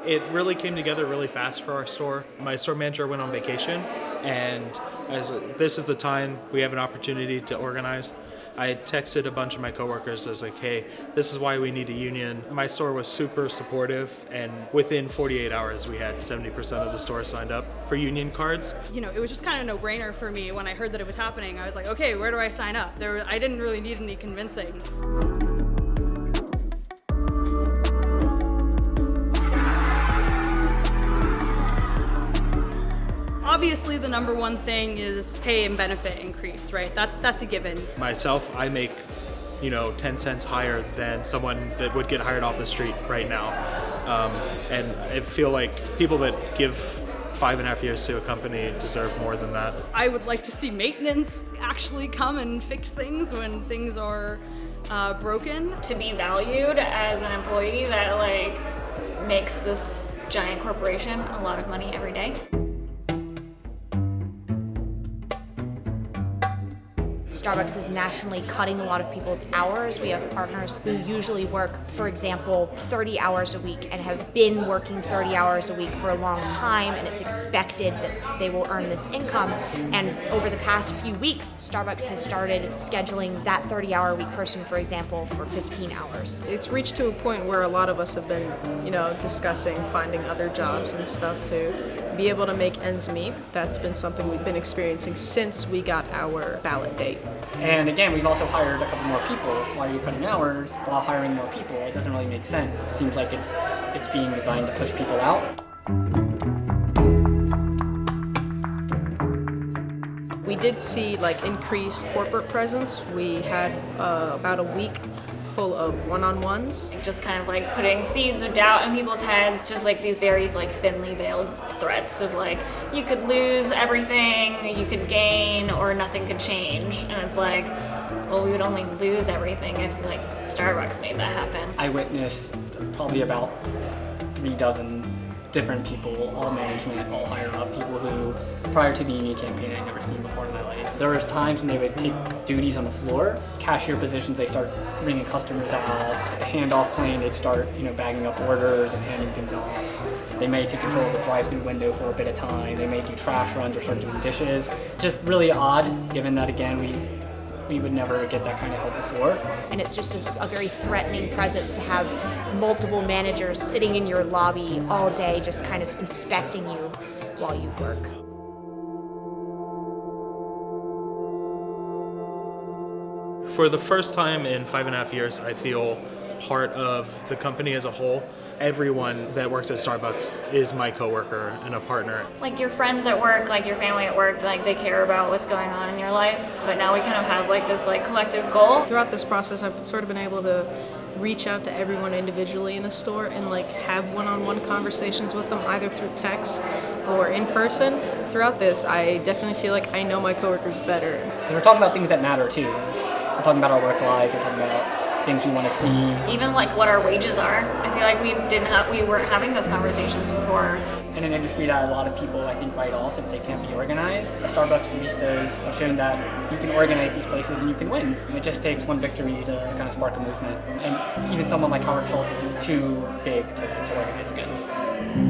It really came together really fast for our store. My store manager went on vacation, and this is the time we have an opportunity to organize. I texted a bunch of my coworkers. I was like, hey, this is why we need a union. My store was super supportive, and within 48 hours, we had 70% of the store signed up for union cards. It was just kind of a no-brainer for me when I heard that it was happening. I was like, okay, where do I sign up? I didn't really need any convincing. Obviously, the number one thing is pay and benefit increase, right? That's a given. Myself, I make, 10 cents higher than someone that would get hired off the street right now. And I feel like people that give 5.5 years to a company deserve more than that. I would like to see maintenance actually come and fix things when things are broken. To be valued as an employee that makes this giant corporation a lot of money every day. Starbucks is nationally cutting a lot of people's hours. We have partners who usually work, for example, 30 hours a week and have been working 30 hours a week for a long time, and it's expected that they will earn this income. And over the past few weeks, Starbucks has started scheduling that 30-hour-a-week person, for example, for 15 hours. It's reached to a point where a lot of us have been, discussing finding other jobs and stuff to be able to make ends meet. That's been something we've been experiencing since we got our ballot date. And again, we've also hired a couple more people. Why are you cutting hours while hiring more people? It doesn't really make sense. It seems like it's being designed to push people out. We did see increased corporate presence. We had about a week full of one-on-ones. Just kind of putting seeds of doubt in people's heads, just these very thinly veiled threats of you could lose everything, you could gain, or nothing could change. And it's well, we would only lose everything if Starbucks made that happen. I witnessed probably about 36 different people, all management, all higher up, people who prior to the union campaign I'd never seen before in my life. There was times when they would take duties on the floor, cashier positions, they start ringing customers out. At the handoff plane, they'd start, bagging up orders and handing things off. They may take control of the drive-through window for a bit of time. They may do trash runs or start doing dishes. Just really odd, given that again, we would never get that kind of help before. And it's just a very threatening presence to have multiple managers sitting in your lobby all day just kind of inspecting you while you work. For the first time in 5.5 years, I feel part of the company as a whole. Everyone that works at Starbucks is my coworker and a partner. Your friends at work, your family at work, they care about what's going on in your life. But now we kind of have this collective goal. Throughout this process, I've sort of been able to reach out to everyone individually in the store and have one-on-one conversations with them, either through text or in person. Throughout this, I definitely feel I know my coworkers better. Because we're talking about things that matter too. We're talking about our work life, we're talking about things we want to see. Even what our wages are. I feel we weren't having those conversations before. In an industry that a lot of people I think write off and say can't be organized, the Starbucks baristas have shown that you can organize these places and you can win. And it just takes one victory to kind of spark a movement. And even someone like Howard Schultz isn't too big to organize against.